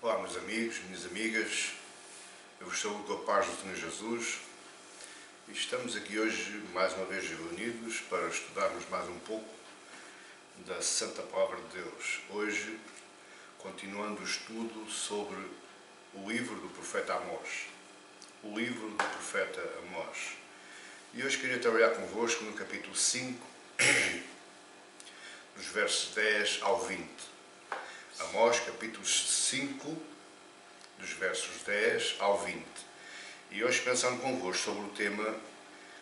Olá, meus amigos, minhas amigas, eu vos saúdo com a paz do Senhor Jesus e estamos aqui hoje mais uma vez reunidos para estudarmos mais um pouco da Santa Palavra de Deus. Hoje, continuando o estudo sobre o livro do profeta Amós. O livro do profeta Amós. E hoje queria trabalhar convosco no capítulo 5, dos versos 10 ao 20. Amós, capítulo 5, dos versos 10 ao 20. E hoje pensando convosco sobre o tema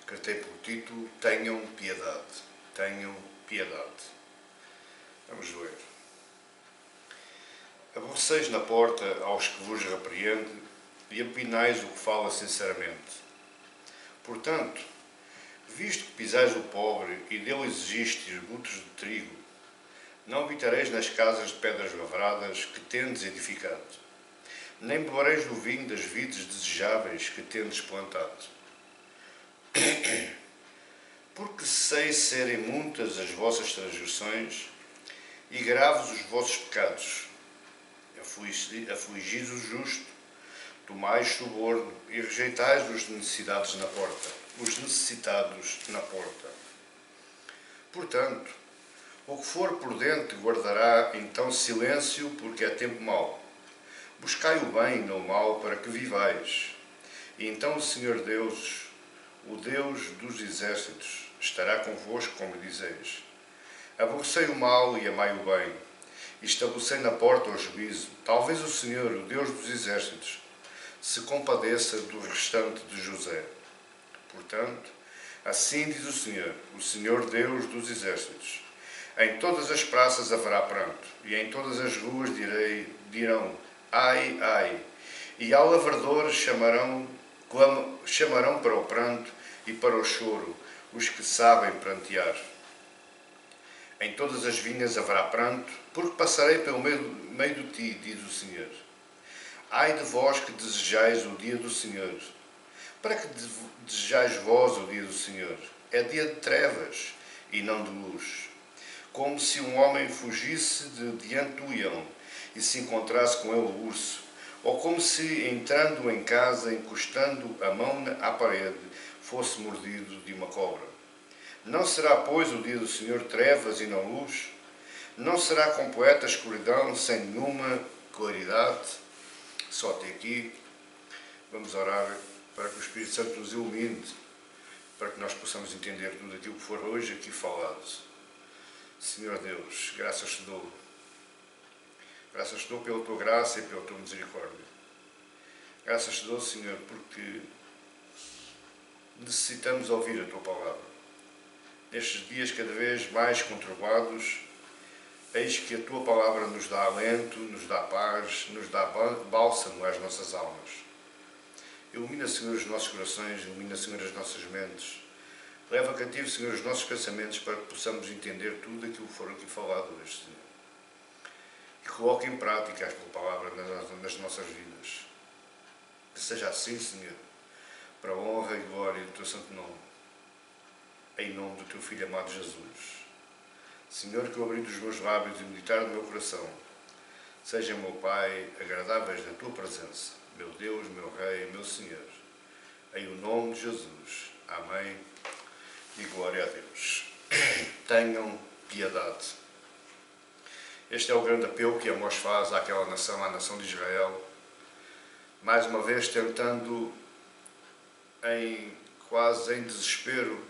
que tem por título Tenham piedade. Tenham piedade. Vamos ver. Aborreceis na porta aos que vos repreende e opinais o que fala sinceramente. Portanto, visto que pisais o pobre e dele exigistes butos de trigo, não habitareis nas casas de pedras lavradas que tendes edificado, nem bebereis do vinho das vides desejáveis que tendes plantado. Porque sei serem muitas as vossas transgressões e graves os vossos pecados. Afligis o justo, tomais suborno e rejeitais os necessitados na porta. Portanto, o que for prudente guardará então silêncio, porque é tempo mau. Buscai o bem e não o mal, para que vivais. E então o Senhor Deus, o Deus dos exércitos, estará convosco, como dizeis. Aborrecei o mal e amai o bem, e estabelecei na porta o juízo. Talvez o Senhor, o Deus dos exércitos, se compadeça do restante de José. Portanto, assim diz o Senhor Deus dos exércitos. Em todas as praças haverá pranto, e em todas as ruas dirão, ai, ai. E ao lavrador chamarão para o pranto e para o choro os que sabem prantear. Em todas as vinhas haverá pranto, porque passarei pelo meio de ti, diz o Senhor. Ai de vós que desejais o dia do Senhor. Para que desejais vós o dia do Senhor? É dia de trevas e não de luz. Como se um homem fugisse de diante do leão e se encontrasse com ele o urso, ou como se, entrando em casa, encostando a mão à parede, fosse mordido de uma cobra. Não será, pois, o dia do Senhor trevas e não luz? Não será completa a escuridão sem nenhuma claridade? Só até aqui. Vamos orar para que o Espírito Santo nos ilumine, para que nós possamos entender tudo aquilo que for hoje aqui falado. Senhor Deus, graças te dou. Graças te dou pela tua graça e pela tua misericórdia. Graças te dou, Senhor, porque necessitamos ouvir a tua palavra. Nestes dias cada vez mais conturbados, eis que a tua palavra nos dá alento, nos dá paz, nos dá bálsamo às nossas almas. Ilumina, Senhor, os nossos corações, ilumina, Senhor, as nossas mentes. Leva cativo, Senhor, os nossos pensamentos para que possamos entender tudo aquilo que for aqui falado hoje, Senhor. E coloque em prática a tua palavra nas nossas vidas. Que seja assim, Senhor, para a honra e glória do teu santo nome. Em nome do teu Filho amado Jesus. Senhor, que o abrir dos meus lábios e meditar do meu coração sejam, meu Pai, agradáveis na tua presença. Meu Deus, meu Rei, meu Senhor. Em o nome de Jesus. Amém. E glória a Deus. Tenham piedade. Este é o grande apelo que Amós faz àquela nação, à nação de Israel, mais uma vez tentando, quase em desespero,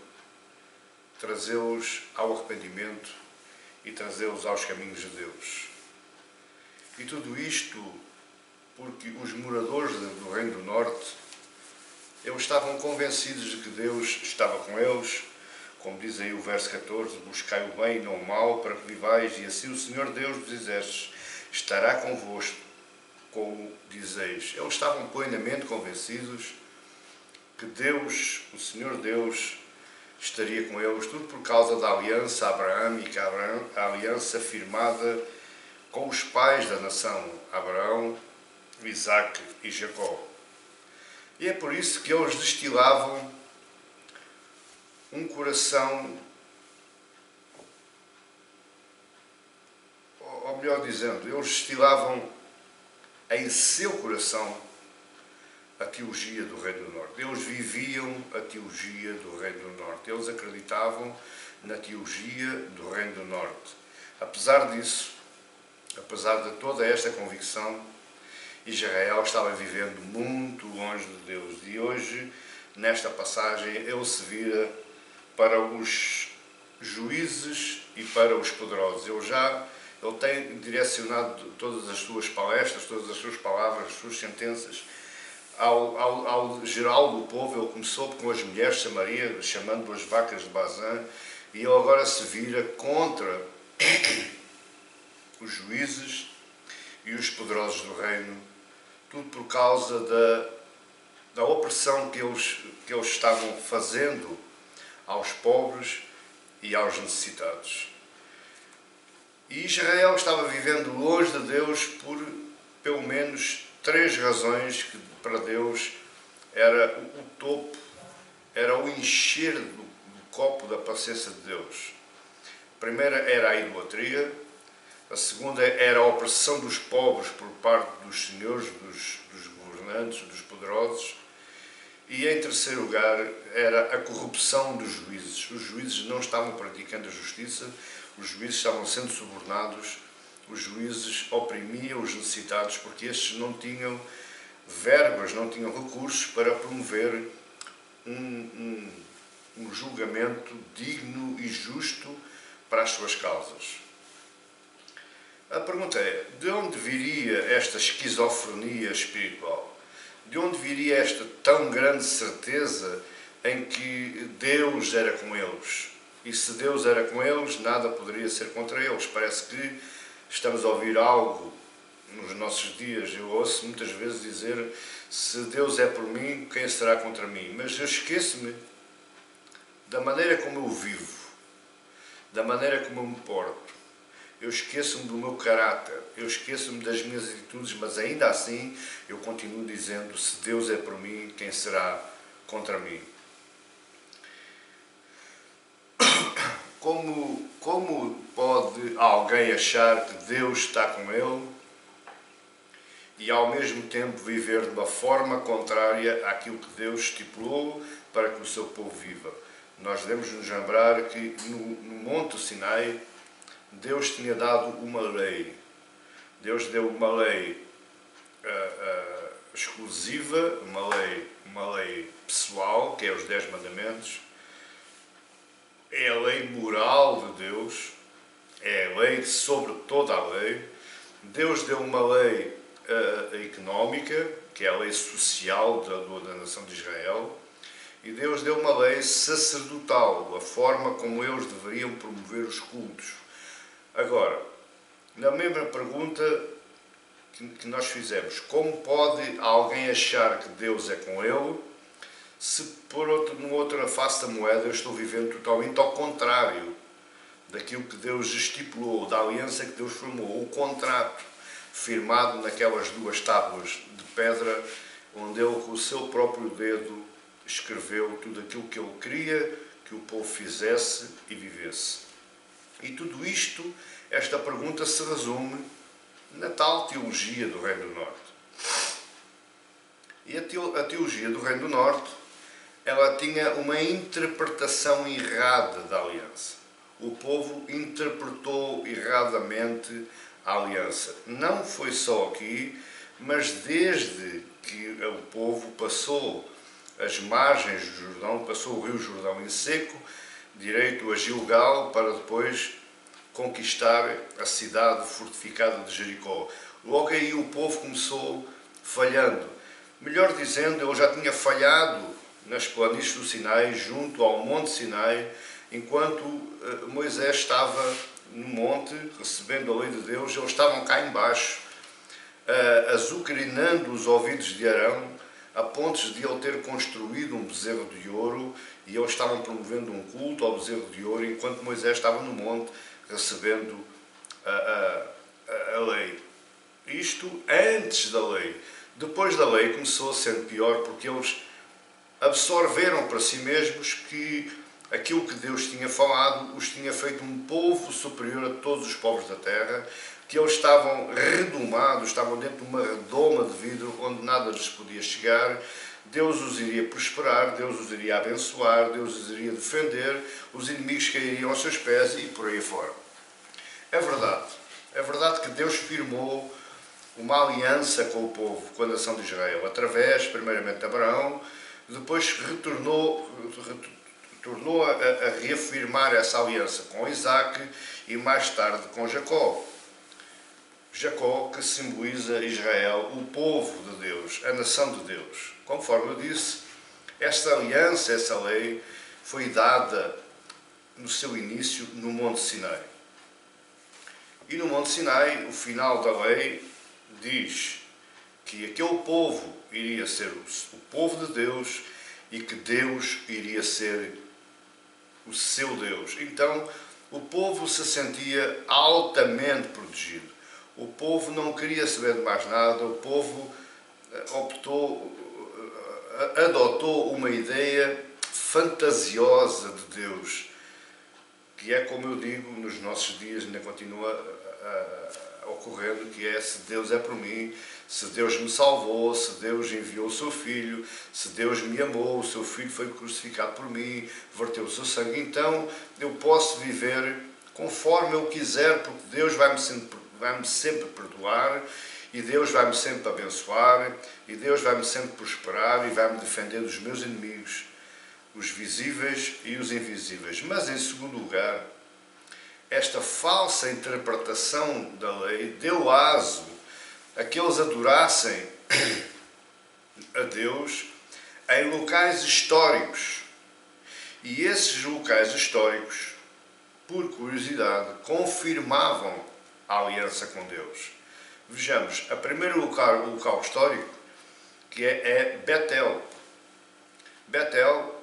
trazê-los ao arrependimento e trazê-los aos caminhos de Deus. E tudo isto porque os moradores do Reino do Norte, eles estavam convencidos de que Deus estava com eles, Como diz aí o verso 14, buscai o bem e não o mal, para que vivais, e assim o Senhor Deus dos Exércitos estará convosco, como dizeis. Eles estavam plenamente convencidos que Deus, o Senhor Deus, estaria com eles, tudo por causa da aliança abraâmica, a aliança firmada com os pais da nação, Abraão, Isaque e Jacó. E é por isso que eles destilavam um coração, ou melhor dizendo, eles destilavam em seu coração a teologia do Reino do Norte. Eles viviam a teologia do Reino do Norte. Eles acreditavam na teologia do Reino do Norte. Apesar disso, apesar de toda esta convicção, Israel estava vivendo muito longe de Deus. E hoje, nesta passagem, ele se vira para os juízes e para os poderosos. Ele tem direcionado todas as suas palestras, todas as suas palavras, as suas sentenças ao geral do povo. Ele começou com as mulheres de Samaria, chamando as vacas de Bazã, e ele agora se vira contra os juízes e os poderosos do reino, tudo por causa da opressão que eles estavam fazendo aos pobres e aos necessitados. E Israel estava vivendo longe de Deus por pelo menos 3 razões que para Deus era o topo, era o encher do copo da paciência de Deus. A primeira era a idolatria, a segunda era a opressão dos pobres por parte dos senhores, dos governantes, dos poderosos, e em terceiro lugar era a corrupção dos juízes. Os juízes não estavam praticando a justiça, os juízes estavam sendo subornados, os juízes oprimiam os necessitados porque estes não tinham verbas, não tinham recursos para promover um julgamento digno e justo para as suas causas. A pergunta é, de onde viria esta esquizofrenia espiritual? De onde viria esta tão grande certeza em que Deus era com eles? E se Deus era com eles, nada poderia ser contra eles. Parece que estamos a ouvir algo nos nossos dias. Eu ouço muitas vezes dizer, se Deus é por mim, quem será contra mim? Mas eu esqueço-me da maneira como eu vivo, da maneira como eu me porto. Eu esqueço-me do meu caráter, eu esqueço-me das minhas atitudes, mas ainda assim eu continuo dizendo, se Deus é por mim, quem será contra mim? Como pode alguém achar que Deus está com ele e ao mesmo tempo viver de uma forma contrária àquilo que Deus estipulou para que o seu povo viva? Nós devemos nos lembrar que no Monte Sinai, Deus tinha dado uma lei. Deus deu uma lei exclusiva, uma lei pessoal, que é os 10 mandamentos. É a lei moral de Deus, é a lei sobre toda a lei. Deus deu uma lei económica, que é a lei social da nação de Israel. E Deus deu uma lei sacerdotal, a forma como eles deveriam promover os cultos. Agora, na mesma pergunta que nós fizemos, como pode alguém achar que Deus é com ele, se numa outra face da moeda eu estou vivendo totalmente ao contrário daquilo que Deus estipulou, da aliança que Deus formou, o contrato firmado naquelas 2 tábuas de pedra, onde ele com o seu próprio dedo escreveu tudo aquilo que ele queria que o povo fizesse e vivesse. E tudo isto, esta pergunta se resume na tal teologia do Reino do Norte. E a teologia do Reino do Norte, ela tinha uma interpretação errada da aliança. O povo interpretou erradamente a aliança. Não foi só aqui, mas desde que o povo passou as margens do Jordão, passou o rio Jordão em seco, direito a Gilgal, para depois conquistar a cidade fortificada de Jericó. Logo aí o povo começou falhando. Melhor dizendo, ele já tinha falhado nas planícies do Sinai, junto ao Monte Sinai, enquanto Moisés estava no monte, recebendo a lei de Deus, eles estavam cá embaixo, azucrinando os ouvidos de Arão, a pontos de ele ter construído um bezerro de ouro, e eles estavam promovendo um culto ao bezerro de ouro, enquanto Moisés estava no monte, recebendo a lei. Isto antes da lei. Depois da lei começou a ser pior, porque eles absorveram para si mesmos que aquilo que Deus tinha falado os tinha feito um povo superior a todos os povos da terra, que eles estavam redomados, estavam dentro de uma redoma de vidro onde nada lhes podia chegar. Deus os iria prosperar, Deus os iria abençoar, Deus os iria defender, os inimigos cairiam aos seus pés e por aí fora. É verdade que Deus firmou uma aliança com o povo, com a nação de Israel, através, primeiramente, de Abraão, depois tornou a reafirmar essa aliança com Isaac e mais tarde com Jacó. Jacó, que simboliza Israel, o povo de Deus, a nação de Deus. Conforme eu disse, esta aliança, essa lei, foi dada no seu início no Monte Sinai. E no Monte Sinai, o final da lei diz que aquele povo iria ser o povo de Deus e que Deus iria ser o seu Deus. Então, o povo se sentia altamente protegido. O povo não queria saber de mais nada, o povo adotou uma ideia fantasiosa de Deus, que é, como eu digo, nos nossos dias ainda continua ocorrendo, que é: se Deus é por mim, se Deus me salvou, se Deus enviou o seu Filho, se Deus me amou, o seu Filho foi crucificado por mim, verteu o seu sangue, então eu posso viver conforme eu quiser, porque Deus vai-me sempre perdoar, e Deus vai-me sempre abençoar, e Deus vai-me sempre prosperar e vai-me defender dos meus inimigos, os visíveis e os invisíveis. Mas, em segundo lugar, esta falsa interpretação da lei deu aso a que eles adorassem a Deus em locais históricos. E esses locais históricos, por curiosidade, confirmavam a aliança com Deus. Vejamos, o primeiro local histórico, que é Betel. Betel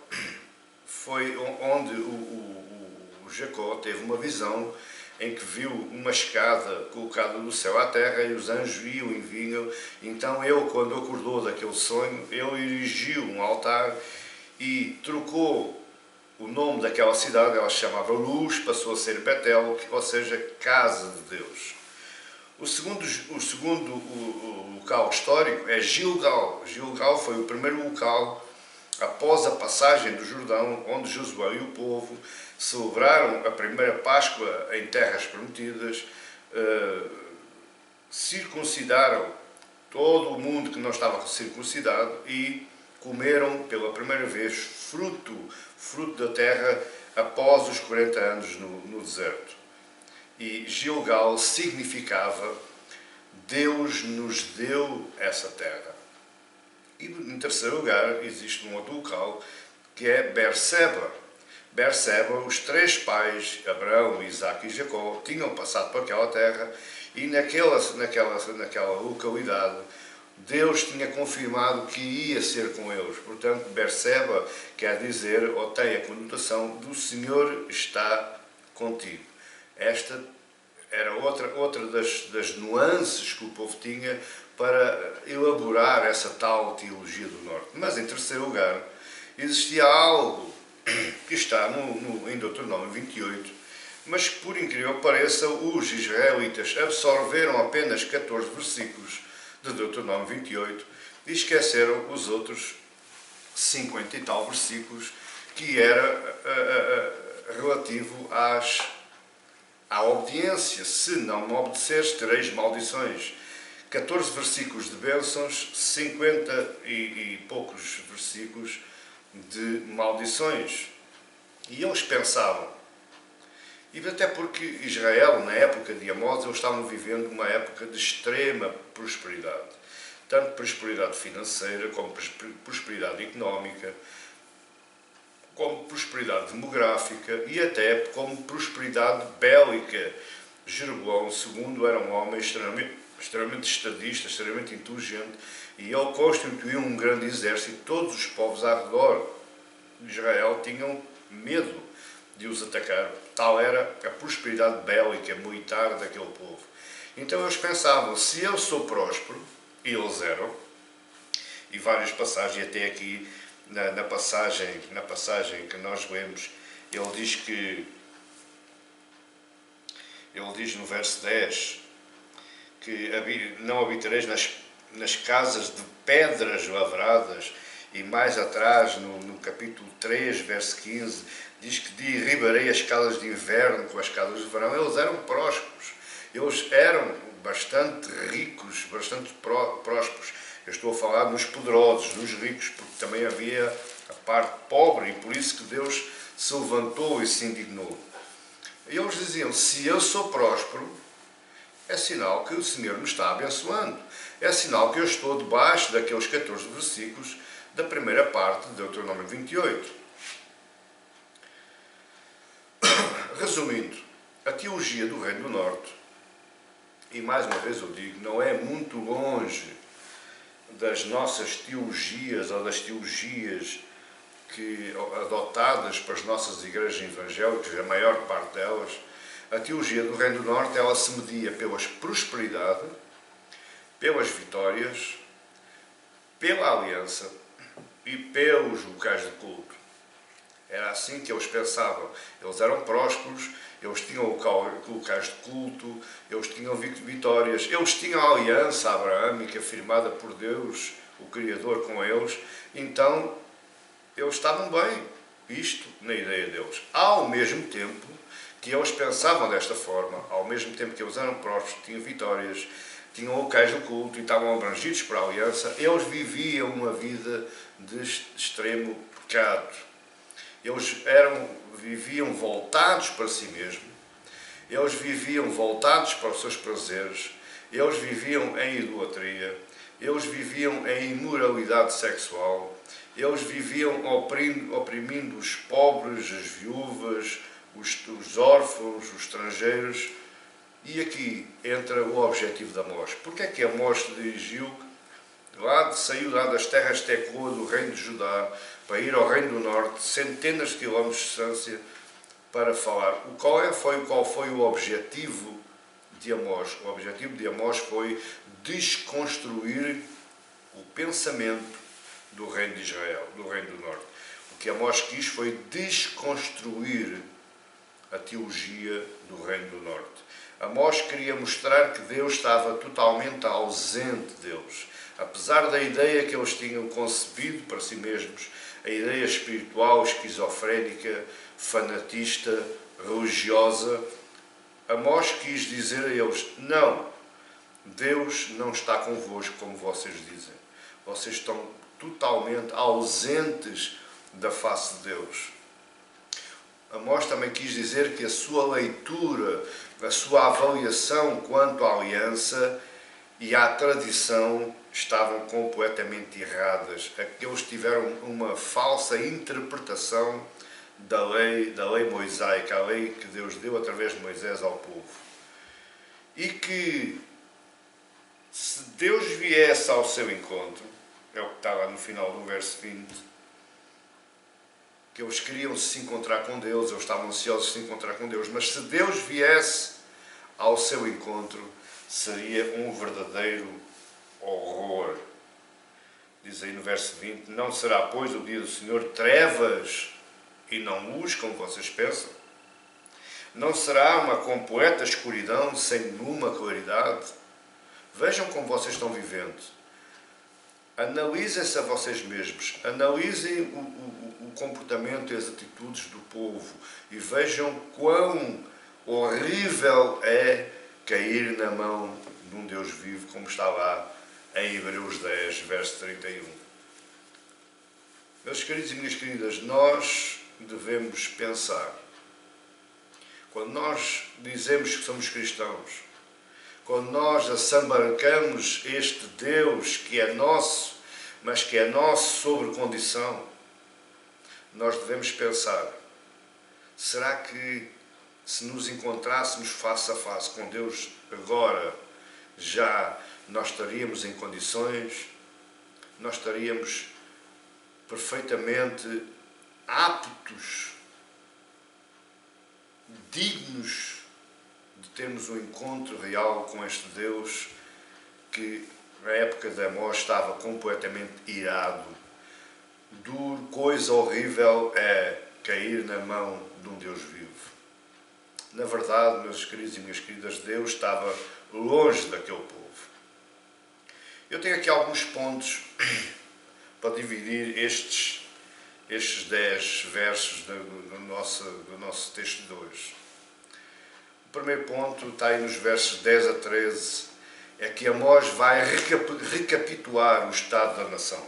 foi onde o Jacó teve uma visão em que viu uma escada colocada do céu à terra e os anjos iam e vinham. Então ele, quando acordou daquele sonho, ele erigiu um altar e trocou o nome daquela cidade. Ela se chamava Luz, passou a ser Betel, ou seja, Casa de Deus. O segundo local histórico é Gilgal. Gilgal foi o primeiro local após a passagem do Jordão, onde Josué e o povo celebraram a primeira Páscoa em terras prometidas, circuncidaram todo o mundo que não estava circuncidado e comeram pela primeira vez fruto da terra após os 40 anos no deserto. E Gilgal significava: Deus nos deu essa terra. E, em terceiro lugar, existe um outro local, que é Berseba. Berseba, os três pais, Abraão, Isaac e Jacó, tinham passado por aquela terra e naquela localidade Deus tinha confirmado que ia ser com eles. Portanto, Berseba quer dizer, ou tem a conotação, do Senhor está contigo. Esta era outra das nuances que o povo tinha para elaborar essa tal teologia do Norte. Mas, em terceiro lugar, existia algo que está em Deuteronômio 28, mas que, por incrível que pareça, os israelitas absorveram apenas 14 versículos de Deuteronômio 28 e esqueceram os outros 50 e tal versículos, que era relativo à obediência. Se não me obedeceres, tereis maldições. 14 versículos de bênçãos, 50 e poucos versículos de maldições. E eles pensavam, e até porque Israel, na época de Amós, eles estavam vivendo uma época de extrema prosperidade. Tanto prosperidade financeira como prosperidade económica. como prosperidade demográfica e até como prosperidade bélica. Jeroboão II era um homem extremamente estadista, extremamente inteligente, e ele constituiu um grande exército. Todos os povos ao redor de Israel tinham medo de os atacar. Tal era a prosperidade bélica, militar daquele povo. Então eles pensavam, se eu sou próspero, e eles eram, e várias passagens, até aqui na passagem que nós lemos, ele diz no verso 10 que não habitareis nas casas de pedras lavradas, e mais atrás, no capítulo 3, verso 15, diz que derribarei as casas de inverno com as casas de verão. Eles eram prósperos, eles eram bastante ricos, bastante prósperos. Eu estou a falar nos poderosos, nos ricos, porque também havia a parte pobre, e por isso que Deus se levantou e se indignou. E eles diziam, se eu sou próspero, é sinal que o Senhor me está abençoando. É sinal que eu estou debaixo daqueles 14 versículos da primeira parte de Deuteronômio 28. Resumindo, a teologia do Reino do Norte, e mais uma vez eu digo, não é muito longe das nossas teologias ou das teologias adotadas para as nossas igrejas evangélicas, a maior parte delas. A teologia do Reino do Norte, ela se media pela prosperidade, pelas vitórias, pela aliança e pelos locais de culto. Era assim que eles pensavam. Eles eram prósperos, eles tinham locais de culto, eles tinham vitórias, eles tinham a aliança abraâmica firmada por Deus, o Criador, com eles. Então, eles estavam bem, isto na ideia deles. Ao mesmo tempo que eles pensavam desta forma, ao mesmo tempo que eles eram prósperos, tinham vitórias, tinham locais de culto e estavam abrangidos por aliança, eles viviam uma vida de extremo pecado. Eles viviam voltados para si mesmos, eles viviam voltados para os seus prazeres, eles viviam em idolatria, eles viviam em imoralidade sexual, eles viviam oprimindo os pobres, as viúvas, os órfãos, os estrangeiros. E aqui entra o objetivo de Amós. Porque é que Amós se dirigiu, saiu lá das terras de Tecoa, do reino de Judá, para ir ao reino do norte, centenas de quilómetros de distância, para falar? Qual foi o objetivo de Amós? O objetivo de Amós foi desconstruir o pensamento do reino de Israel, do reino do norte. O que Amós quis foi desconstruir a teologia do reino do norte. Amós queria mostrar que Deus estava totalmente ausente deles. Apesar da ideia que eles tinham concebido para si mesmos, a ideia espiritual, esquizofrénica, fanatista, religiosa, Amós quis dizer a eles, não, Deus não está convosco como vocês dizem. Vocês estão totalmente ausentes da face de Deus. Amós também quis dizer que a sua leitura, a sua avaliação quanto à aliança e à tradição estavam completamente erradas. Eles tiveram uma falsa interpretação da lei mosaica, a lei que Deus deu através de Moisés ao povo. E que, se Deus viesse ao seu encontro, é o que está lá no final do verso 20, que eles queriam se encontrar com Deus, eles estavam ansiosos de se encontrar com Deus, mas se Deus viesse ao seu encontro, seria um verdadeiro horror. Diz aí no verso 20, não será, pois, o dia do Senhor trevas e não luz, como vocês pensam? Não será uma completa escuridão sem nenhuma claridade? Vejam como vocês estão vivendo. Analisem-se a vocês mesmos, analisem o comportamento e as atitudes do povo e vejam quão horrível é cair na mão de um Deus vivo, como está lá em Hebreus 10, verso 31. Meus queridos e minhas queridas, nós devemos pensar, quando nós dizemos que somos cristãos, quando nós assambarcamos este Deus que é nosso, mas que é nosso sobre condição, nós devemos pensar: será que se nos encontrássemos face a face com Deus agora, já nós estaríamos em condições, nós estaríamos perfeitamente aptos, dignos de termos um encontro real com este Deus que na época de Amós estava completamente irado? Duro, coisa horrível é cair na mão de um Deus vivo. Na verdade, meus queridos e minhas queridas, Deus estava longe daquele povo. Eu tenho aqui alguns pontos para dividir estes 10 versos do nosso texto de hoje. O primeiro ponto está aí nos versos 10 a 13, é que Amós vai recapitular o estado da nação.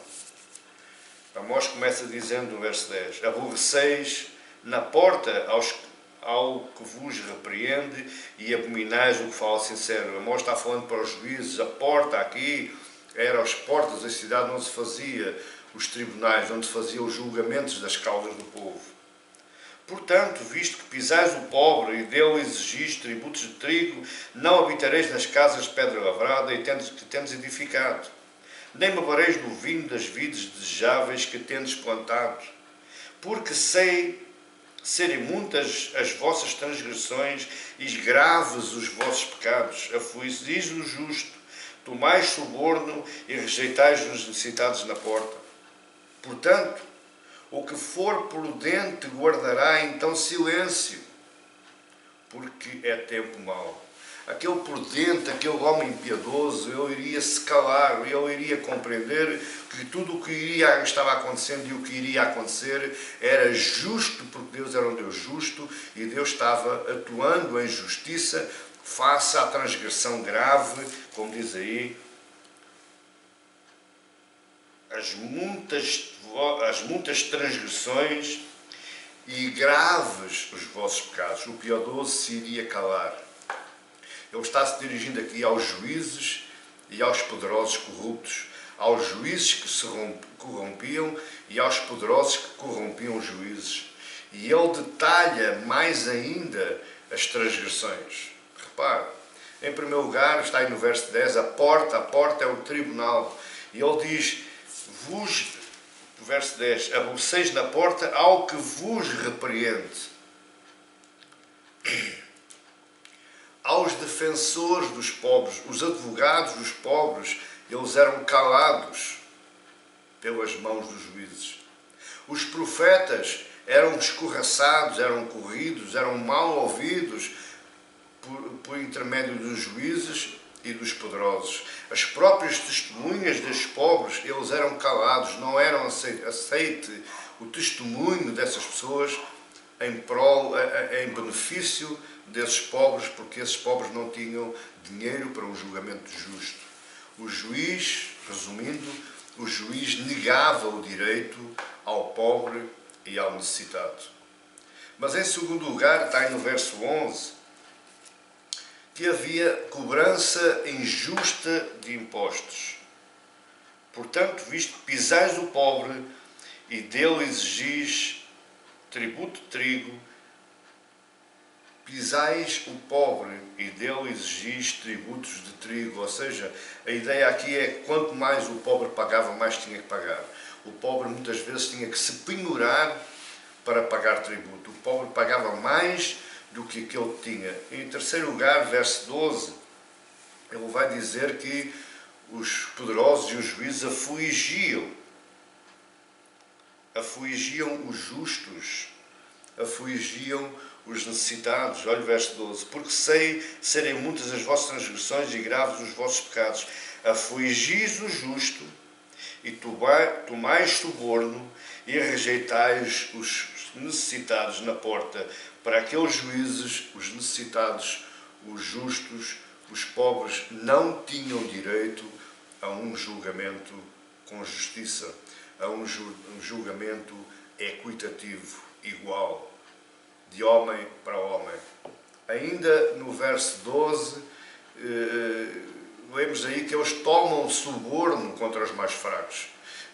Amós começa dizendo no verso 10: aborreceis na porta ao que vos repreende e abominais o que fala sincero. Amós está falando para os juízes. A porta aqui era as portas da cidade onde se fazia os tribunais, onde se faziam os julgamentos das causas do povo. Portanto, visto que pisais o pobre e dele exigis tributos de trigo, não habitareis nas casas de pedra lavrada e que tendes edificado, nem bebereis do vinho das vides desejáveis que tendes plantado, porque sei serem muitas as vossas transgressões e graves os vossos pecados. Afligis o justo, tomais suborno e rejeitais os necessitados na porta. Portanto, o que for prudente guardará então silêncio, porque é tempo mau. Aquele prudente, aquele homem piedoso, ele iria se calar, ele iria compreender que tudo o que estava acontecendo e o que iria acontecer era justo, porque Deus era um Deus justo e Deus estava atuando em justiça face à transgressão grave, como diz aí, as muitas transgressões e graves os vossos pecados. O piedoso se iria calar. Ele está se dirigindo aqui aos juízes e aos poderosos corruptos, aos juízes que se corrompiam e aos poderosos que corrompiam os juízes. E ele detalha mais ainda as transgressões. Repare, em primeiro lugar, está aí no verso 10, a porta é o tribunal. E ele diz, verso 10, aborreceis na porta ao que vos repreende. Aos defensores dos pobres, os advogados dos pobres, eles eram calados pelas mãos dos juízes. Os profetas eram escorraçados, eram corridos, eram mal ouvidos por intermédio dos juízes e dos poderosos. As próprias testemunhas dos pobres, eles eram calados, não eram aceite o testemunho dessas pessoas em benefício desses pobres, porque esses pobres não tinham dinheiro para um julgamento justo. O juiz, resumindo, o juiz negava o direito ao pobre e ao necessitado. Mas em segundo lugar, está aí no verso 11, que havia cobrança injusta de impostos. Portanto, visto que pisais o pobre e dele exigis tributo de trigo, pisais o pobre e dele exigis tributos de trigo. Ou seja, a ideia aqui é que quanto mais o pobre pagava, mais tinha que pagar. O pobre muitas vezes tinha que se penhorar para pagar tributo. O pobre pagava mais do que aquele que tinha. Em terceiro lugar, verso 12, ele vai dizer que os poderosos e os juízes afligiam os justos, afligiam os necessitados. Olha o verso 12. Porque sei serem muitas as vossas transgressões e graves os vossos pecados. Afligis o justo e tomais suborno e rejeitais os necessitados na porta. Para aqueles juízes, os necessitados, os justos, os pobres não tinham direito a um julgamento com justiça, a um julgamento equitativo, igual, de homem para homem. Ainda no verso 12, lemos aí que eles tomam suborno contra os mais fracos.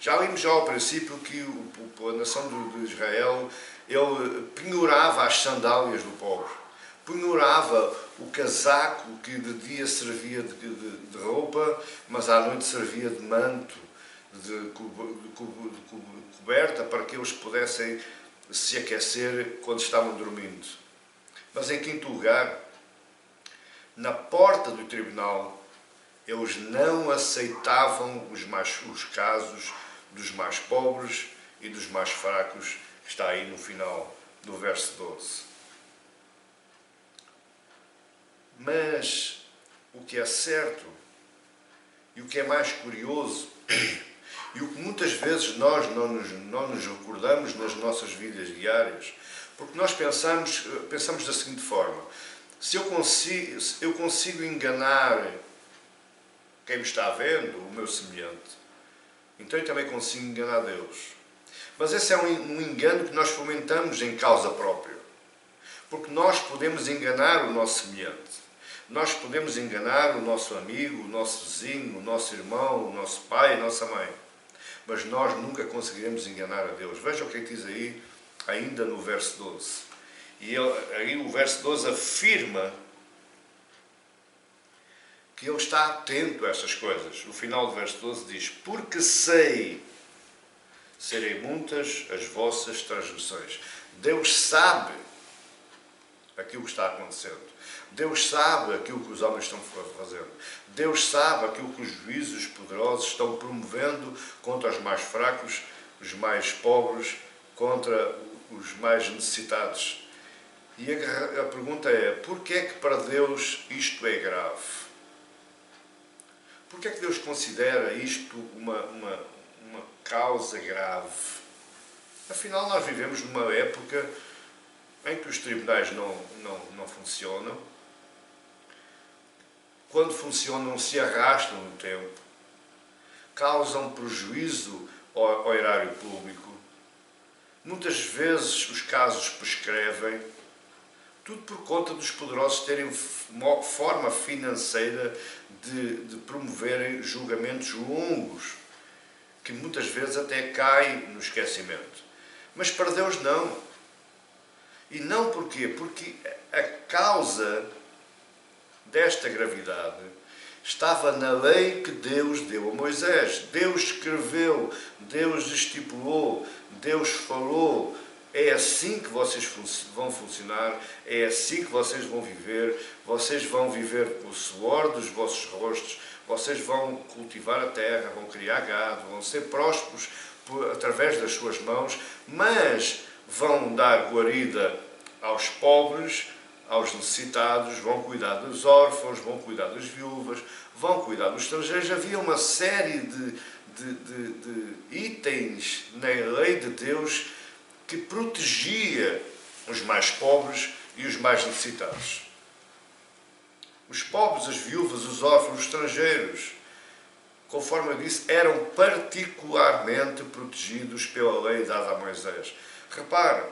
Já vimos já ao princípio que a nação de Israel, ele penhorava as sandálias do pobre, penhorava o casaco que de dia servia de roupa, mas à noite servia de manto, de coberta, para que eles pudessem se aquecer quando estavam dormindo. Mas em quinto lugar, na porta do tribunal, eles não aceitavam os casos dos mais pobres e dos mais fracos, que está aí no final do verso 12. Mas o que é certo e o que é mais curioso e o que muitas vezes nós não nos recordamos nas nossas vidas diárias, porque nós pensamos da seguinte forma: se eu consigo enganar quem me está vendo, o meu semelhante, então eu também consigo enganar Deus. Mas esse é um engano que nós fomentamos em causa própria, porque nós podemos enganar o nosso semelhante. Nós podemos enganar o nosso amigo, o nosso vizinho, o nosso irmão, o nosso pai, a nossa mãe. Mas nós nunca conseguiremos enganar a Deus. Veja o que diz aí, ainda no verso 12. E aí o verso 12 afirma que ele está atento a essas coisas. O final do verso 12 diz: porque sei serem muitas as vossas transgressões. Deus sabe aquilo que está acontecendo. Deus sabe aquilo que os homens estão fazendo. Deus sabe aquilo que os juízes poderosos estão promovendo contra os mais fracos, os mais pobres, contra os mais necessitados. E a pergunta é: porquê é que para Deus isto é grave? Porquê é que Deus considera isto uma causa grave? Afinal, nós vivemos numa época em que os tribunais não funcionam. Quando funcionam, se arrastam no tempo, causam prejuízo ao erário público. Muitas vezes os casos prescrevem, tudo por conta dos poderosos terem uma forma financeira de promoverem julgamentos longos, que muitas vezes até caem no esquecimento. Mas para Deus não. E não porquê? Porque a causa desta gravidade estava na lei que Deus deu a Moisés. Deus escreveu, Deus estipulou, Deus falou. É assim que vocês vão funcionar, é assim que vocês vão viver com o suor dos vossos rostos, vocês vão cultivar a terra, vão criar gado, vão ser prósperos através das suas mãos, mas vão dar guarida aos pobres, aos necessitados, vão cuidar dos órfãos, vão cuidar das viúvas, vão cuidar dos estrangeiros. Havia uma série de itens na lei de Deus que protegia os mais pobres e os mais necessitados. Os pobres, as viúvas, os órfãos, os estrangeiros, conforme eu disse, eram particularmente protegidos pela lei dada a Moisés. Repara,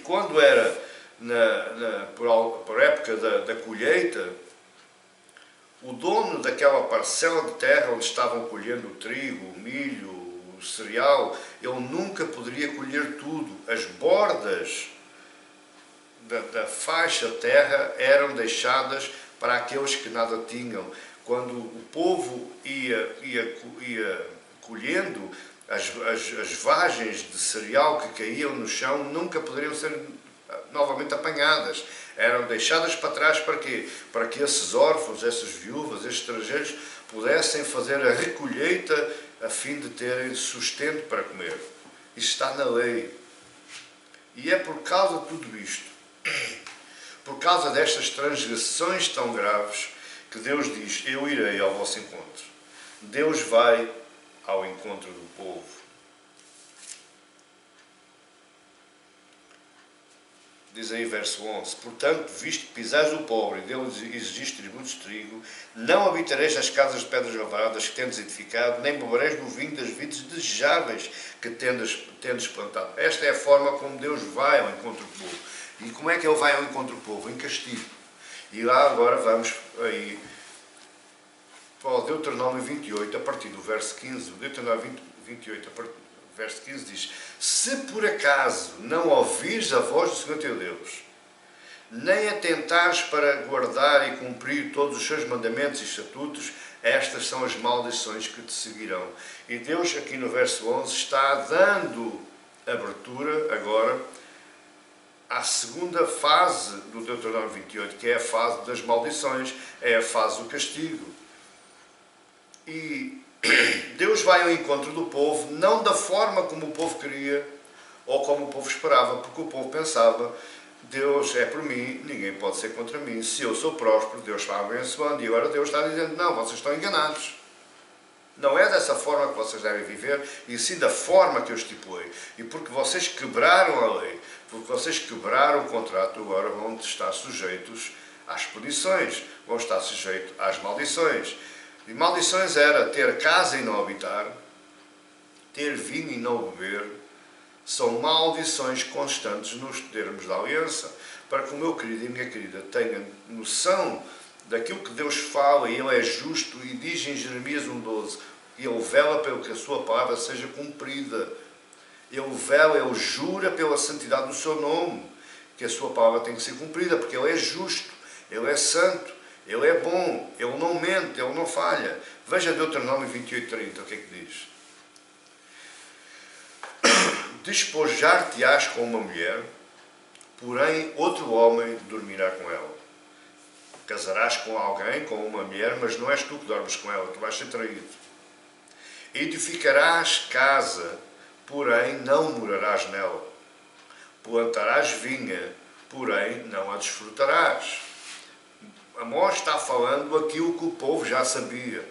quando era por época da colheita, o dono daquela parcela de terra onde estavam colhendo o trigo, o milho, o cereal, ele nunca poderia colher tudo. As bordas da faixa de terra eram deixadas para aqueles que nada tinham. Quando o povo ia colhendo, as vagens de cereal que caíam no chão nunca poderiam ser novamente apanhadas. Eram deixadas para trás para quê? Para que esses órfãos, essas viúvas, esses estrangeiros pudessem fazer a recolheita a fim de terem sustento para comer. Isso está na lei. E é por causa de tudo isto, por causa destas transgressões tão graves, que Deus diz: eu irei ao vosso encontro. Deus vai ao encontro do povo. Diz aí verso 11: portanto, visto que pisais o pobre e dele exigiste tributos de trigo, não habitareis nas casas de pedras lavradas que tendes edificado, nem bebereis do vinho das vides desejáveis que tendes plantado. Esta é a forma como Deus vai ao encontro do povo. E como é que Ele vai ao encontro do povo? Em castigo. E lá agora vamos aí para o Deuteronômio 28, a partir do verso 15. O Deuteronômio 28, verso 15 diz: se por acaso não ouvires a voz do Senhor teu Deus, nem atentares para guardar e cumprir todos os seus mandamentos e estatutos, estas são as maldições que te seguirão. E Deus, aqui no verso 11, está dando abertura agora à segunda fase do Deuteronômio 28, que é a fase das maldições, é a fase do castigo. E Deus vai ao encontro do povo, não da forma como o povo queria ou como o povo esperava, porque o povo pensava: Deus é por mim, ninguém pode ser contra mim. Se eu sou próspero, Deus está abençoando. E agora Deus está dizendo: não, vocês estão enganados. Não é dessa forma que vocês devem viver, e sim da forma que eu estipulei. E porque vocês quebraram a lei, porque vocês quebraram o contrato, agora vão estar sujeitos às punições, vão estar sujeitos às maldições. E maldições era ter casa e não habitar, ter vinho e não beber. São maldições constantes nos termos da aliança. Para que o meu querido e a minha querida tenham noção daquilo que Deus fala, e Ele é justo, e diz em Jeremias 1,12, Ele vela pelo que a sua palavra seja cumprida. Ele vela, Ele jura pela santidade do seu nome, que a sua palavra tem que ser cumprida, porque Ele é justo, Ele é santo, Ele é bom, Ele não mente, Ele não falha. Veja Deuteronômio 28:30, o que é que diz? Despojar-te-ás com uma mulher, porém outro homem dormirá com ela. Casarás com alguém, com uma mulher, mas não és tu que dormes com ela, tu vais ser traído. Edificarás casa, porém não morarás nela. Plantarás vinha, porém não a desfrutarás. Amós está falando aquilo que o povo já sabia.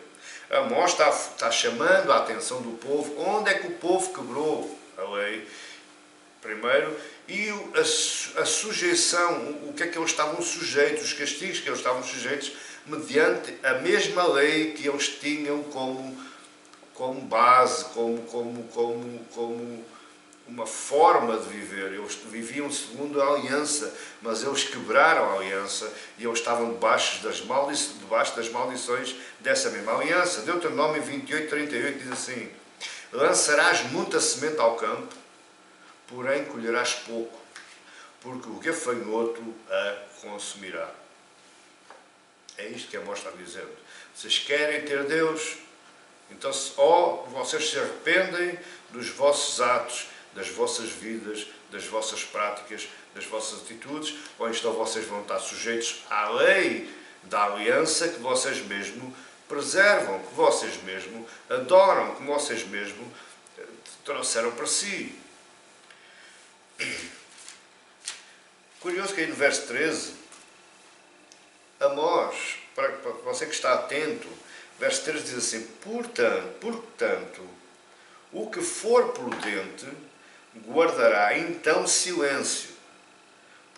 Amós está chamando a atenção do povo. Onde é que o povo quebrou a lei? Primeiro, e a sujeição, o que é que eles estavam sujeitos, os castigos que eles estavam sujeitos, mediante a mesma lei que eles tinham como base, como uma forma de viver. Eles viviam segundo a aliança, mas eles quebraram a aliança e eles estavam debaixo das maldições dessa mesma aliança. Deuteronômio 28:38 diz assim: lançarás muita semente ao campo, porém colherás pouco, porque o gafanhoto a consumirá. É isto que a Amós está dizendo. Vocês querem ter Deus? Então, ou vocês se arrependem dos vossos atos, das vossas vidas, das vossas práticas, das vossas atitudes, ou então vocês vão estar sujeitos à lei da aliança que vocês mesmos preservam, que vocês mesmos adoram, que vocês mesmos trouxeram para si. Curioso que aí no verso 13, Amós, para você que está atento, verso 13 diz assim: portanto, o que for prudente guardará então silêncio,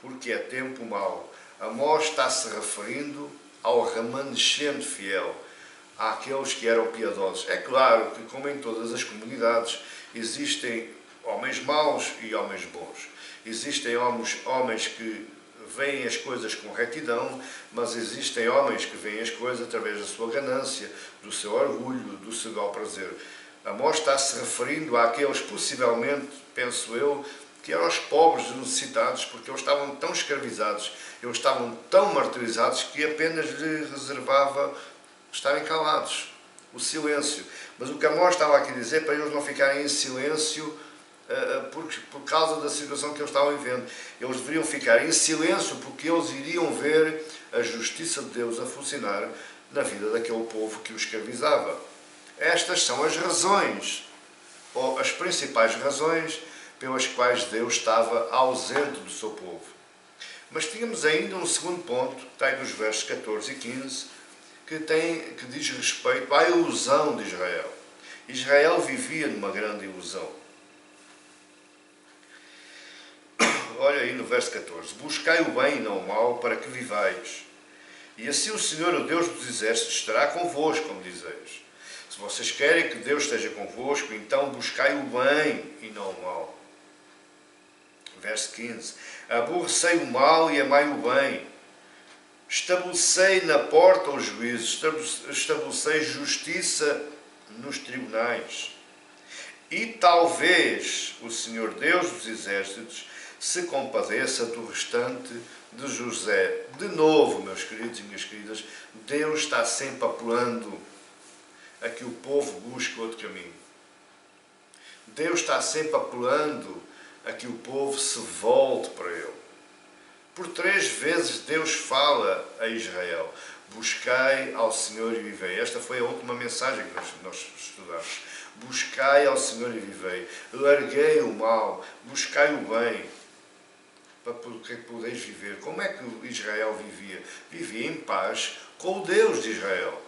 porque é tempo mau. Amós está se referindo ao remanescente fiel, àqueles que eram piedosos. É claro que, como em todas as comunidades, existem homens maus e homens bons. Existem homens que veem as coisas com retidão, mas existem homens que veem as coisas através da sua ganância, do seu orgulho, do seu bel prazer. Amós está se referindo àqueles, possivelmente, penso eu, que eram os pobres e necessitados, porque eles estavam tão escravizados, eles estavam tão martirizados que apenas lhe reservava estarem calados, o silêncio. Mas o que Amós estava aqui a dizer, para eles não ficarem em silêncio por causa da situação que eles estavam vivendo. Eles deveriam ficar em silêncio porque eles iriam ver a justiça de Deus a funcionar na vida daquele povo que os escravizava. Estas são as razões, ou as principais razões, pelas quais Deus estava ausente do seu povo. Mas tínhamos ainda um segundo ponto, que está aí nos versos 14 e 15, que diz respeito à ilusão de Israel. Israel vivia numa grande ilusão. Olha aí no verso 14: buscai o bem e não o mal, para que vivais. E assim o Senhor, o Deus dos exércitos, estará convosco, como dizeis. Se vocês querem que Deus esteja convosco, então buscai o bem e não o mal. Verso 15: aborrecei o mal e amai o bem. Estabelecei na porta o juízo, estabelecei justiça nos tribunais. E talvez o Senhor Deus dos Exércitos se compadeça do restante de José. De novo, meus queridos e minhas queridas, Deus está sempre apelando a que o povo busque outro caminho. Deus está sempre apelando a que o povo se volte para Ele. Por 3 vezes Deus fala a Israel: buscai ao Senhor e vivei. Esta foi a última mensagem que nós estudamos. Buscai ao Senhor e vivei. Larguei o mal, buscai o bem, para que podeis viver. Como é que Israel vivia? Vivia em paz com o Deus de Israel,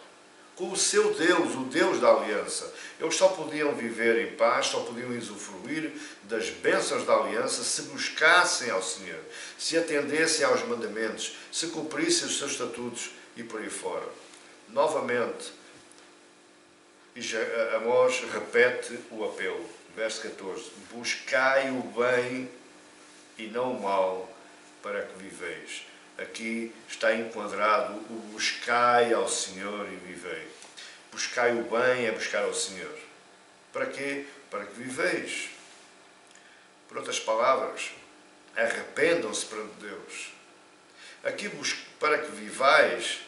com o seu Deus, o Deus da aliança. Eles só podiam viver em paz, só podiam usufruir das bênçãos da aliança se buscassem ao Senhor, se atendessem aos mandamentos, se cumprissem os seus estatutos e por aí fora. Novamente, Amós repete o apelo, verso 14: buscai o bem e não o mal, para que viveis. Aqui está enquadrado o buscai ao Senhor e vivei. Buscai o bem é buscar ao Senhor. Para quê? Para que viveis. Por outras palavras, arrependam-se perante Deus. Aqui, para que vivais,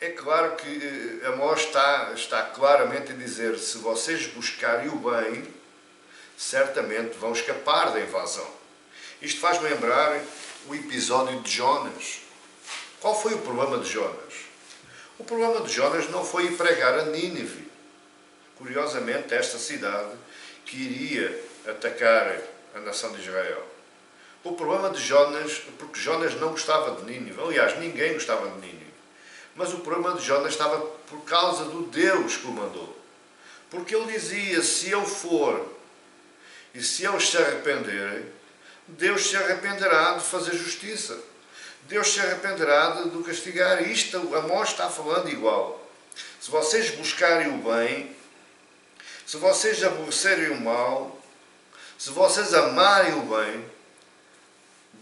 é claro que Amós está claramente a dizer: se vocês buscarem o bem, certamente vão escapar da invasão. Isto faz-me lembrar o episódio de Jonas. Qual foi o problema de Jonas? O problema de Jonas não foi ir pregar a Nínive. Curiosamente, esta cidade que iria atacar a nação de Israel. O problema de Jonas, porque Jonas não gostava de Nínive. Aliás, ninguém gostava de Nínive. Mas o problema de Jonas estava por causa do Deus que o mandou. Porque ele dizia: se eu for e se eles se arrependerem, Deus se arrependerá de fazer justiça. Deus se arrependerá de castigar. Isto, Amós está falando igual. Se vocês buscarem o bem, se vocês aborrecerem o mal, se vocês amarem o bem,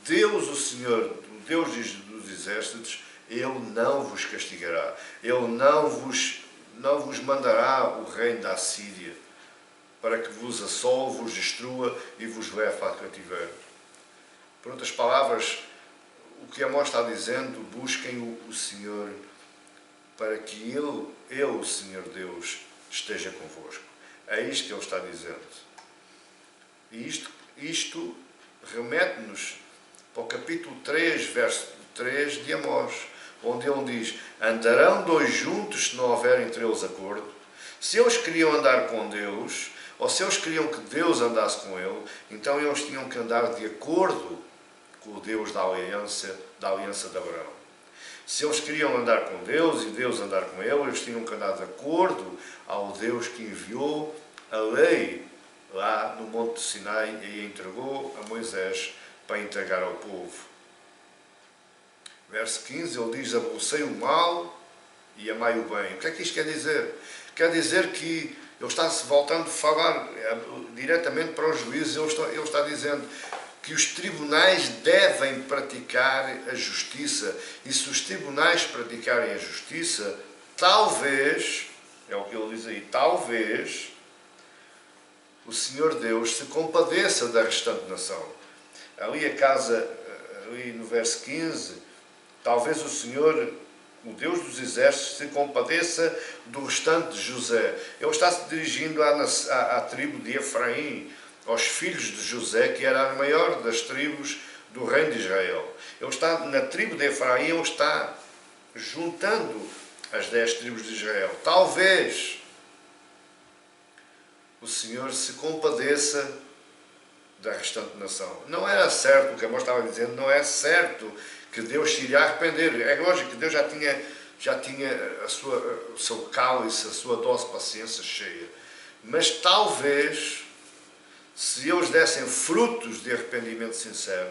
Deus, o Senhor, o Deus dos Exércitos, Ele não vos castigará. Ele não vos mandará o reino da Assíria para que vos assole, vos destrua e vos leve para o cativeiro. Por outras palavras, o que Amós está dizendo: busquem o Senhor para que Ele, o Senhor Deus, esteja convosco. É isto que Ele está dizendo. E isto remete-nos para o capítulo 3, verso 3 de Amós, onde ele diz: andarão 2 juntos se não houver entre eles acordo. Se eles queriam andar com Deus, ou se eles queriam que Deus andasse com ele, então eles tinham que andar de acordo com o Deus da aliança de Abraão. Se eles queriam andar com Deus e Deus andar com ele, eles tinham que andar de acordo ao Deus que enviou a lei lá no Monte de Sinai e entregou a Moisés para entregar ao povo. Verso 15, ele diz: aborrecei o mal e amai o bem. O que é que isto quer dizer? Quer dizer que ele está-se voltando a falar diretamente para os juízes. Ele está dizendo que os tribunais devem praticar a justiça. E se os tribunais praticarem a justiça, talvez, é o que ele diz aí, talvez o Senhor Deus se compadeça da restante nação. Ali no verso 15, talvez o Senhor, o Deus dos Exércitos, se compadeça do restante de José. Ele está se dirigindo à tribo de Efraim, aos filhos de José, que era a maior das tribos do reino de Israel. Ele está na tribo de Efraim, ele está juntando as 10 tribos de Israel. Talvez o Senhor se compadeça da restante nação. Não era certo o que Amós estava dizendo, não é certo que Deus se iria arrepender. É lógico que Deus já tinha o seu cálice, a sua dose de paciência cheia. Mas talvez, se eles dessem frutos de arrependimento sincero,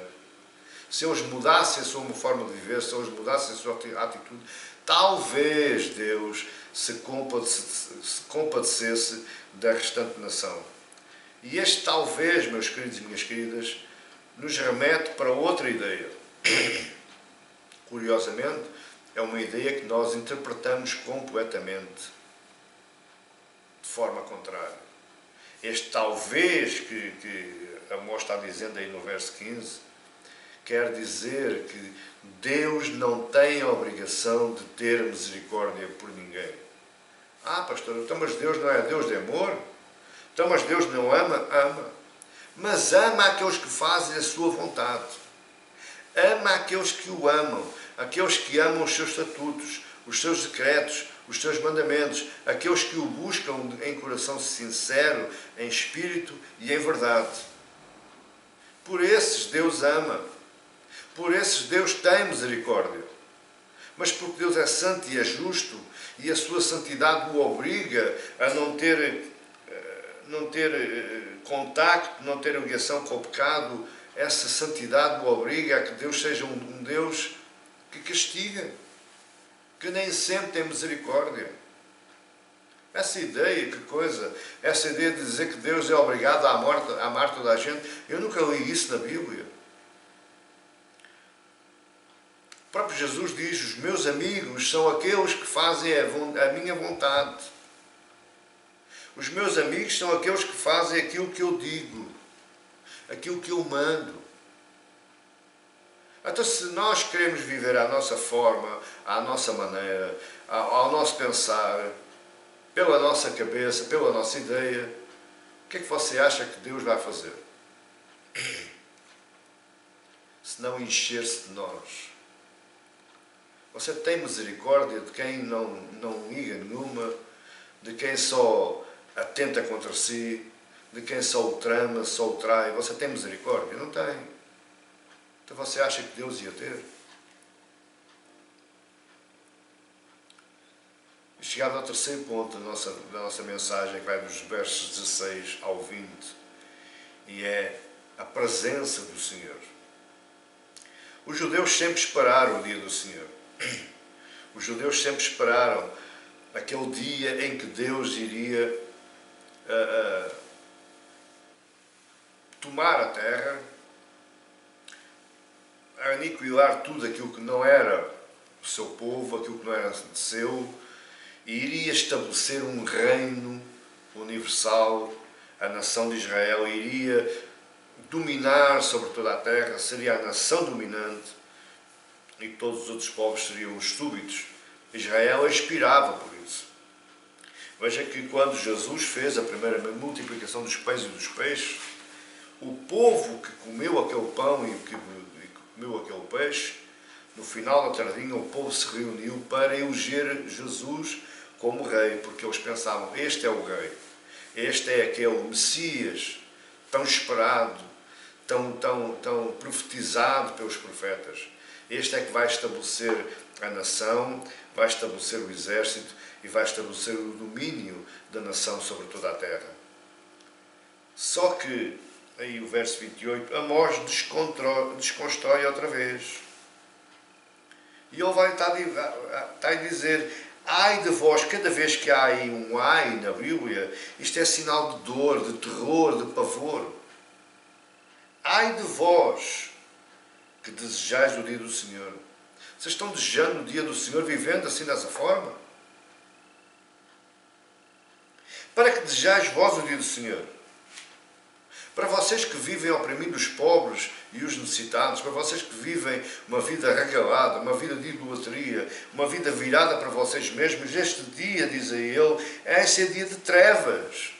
se eles mudassem a sua forma de viver, se eles mudassem a sua atitude, talvez Deus se compadecesse da restante nação. E este talvez, meus queridos e minhas queridas, nos remete para outra ideia. Curiosamente, é uma ideia que nós interpretamos completamente forma contrária. Este talvez que Amós está dizendo aí no verso 15, quer dizer que Deus não tem a obrigação de ter misericórdia por ninguém. Ah, pastor, então mas Deus não é Deus de amor? Então mas Deus não ama? Ama. Mas ama aqueles que fazem a sua vontade. Ama aqueles que o amam, aqueles que amam os seus estatutos, os seus decretos, os seus mandamentos, aqueles que o buscam em coração sincero, em espírito e em verdade. Por esses Deus ama. Por esses Deus tem misericórdia. Mas porque Deus é santo e é justo, e a sua santidade o obriga a não ter contacto, não ter ligação com o pecado, essa santidade o obriga a que Deus seja um Deus que castiga, que nem sempre tem misericórdia. Essa ideia, que coisa, essa ideia de dizer que Deus é obrigado a amar toda a gente, eu nunca li isso na Bíblia. O próprio Jesus diz: os meus amigos são aqueles que fazem a minha vontade. Os meus amigos são aqueles que fazem aquilo que eu digo, aquilo que eu mando. Então, se nós queremos viver à nossa forma, à nossa maneira, ao nosso pensar, pela nossa cabeça, pela nossa ideia, o que é que você acha que Deus vai fazer? Se não encher-se de nós. Você tem misericórdia de quem não liga nenhuma, de quem só atenta contra si, de quem só o trama, só o trai. Você tem misericórdia? Não tem. Então você acha que Deus ia ter? E chegado ao terceiro ponto da nossa mensagem, que vai dos versos 16 ao 20, e é a presença do Senhor. Os judeus sempre esperaram o dia do Senhor. Os judeus sempre esperaram aquele dia em que Deus iria tomar a terra, aniquilar tudo aquilo que não era o seu povo, aquilo que não era seu, e iria estabelecer um reino universal. A nação de Israel iria dominar sobre toda a terra, seria a nação dominante, e todos os outros povos seriam os súbitos. Israel aspirava por isso. Veja que quando Jesus fez a primeira multiplicação dos pães e dos peixes, o povo que comeu aquele pão e que comeu aquele peixe, no final da tardinha o povo se reuniu para eleger Jesus como rei, porque eles pensavam: este é o rei, este é aquele Messias tão esperado, tão profetizado pelos profetas. Este é que vai estabelecer a nação, vai estabelecer o exército e vai estabelecer o domínio da nação sobre toda a terra. Só que, aí o verso 28, Amós desconstrói outra vez. E ele vai estar a dizer: ai de vós, cada vez que há aí um ai na Bíblia, isto é sinal de dor, de terror, de pavor. Ai de vós que desejais o dia do Senhor. Vocês estão desejando o dia do Senhor vivendo assim dessa forma? Para que desejais vós o dia do Senhor? Para vocês que vivem oprimindo os pobres e os necessitados, para vocês que vivem uma vida regalada, uma vida de idolatria, uma vida virada para vocês mesmos, este dia, diz a ele, é esse dia de trevas.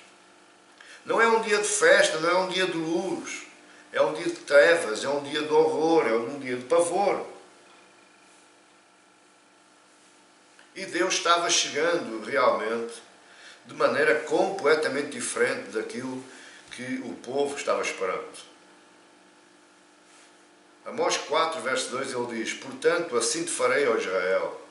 Não é um dia de festa, não é um dia de luz. É um dia de trevas, é um dia de horror, é um dia de pavor. E Deus estava chegando realmente de maneira completamente diferente daquilo que o povo estava esperando. Amós 4, verso 2, ele diz: portanto, assim te farei, ó Israel.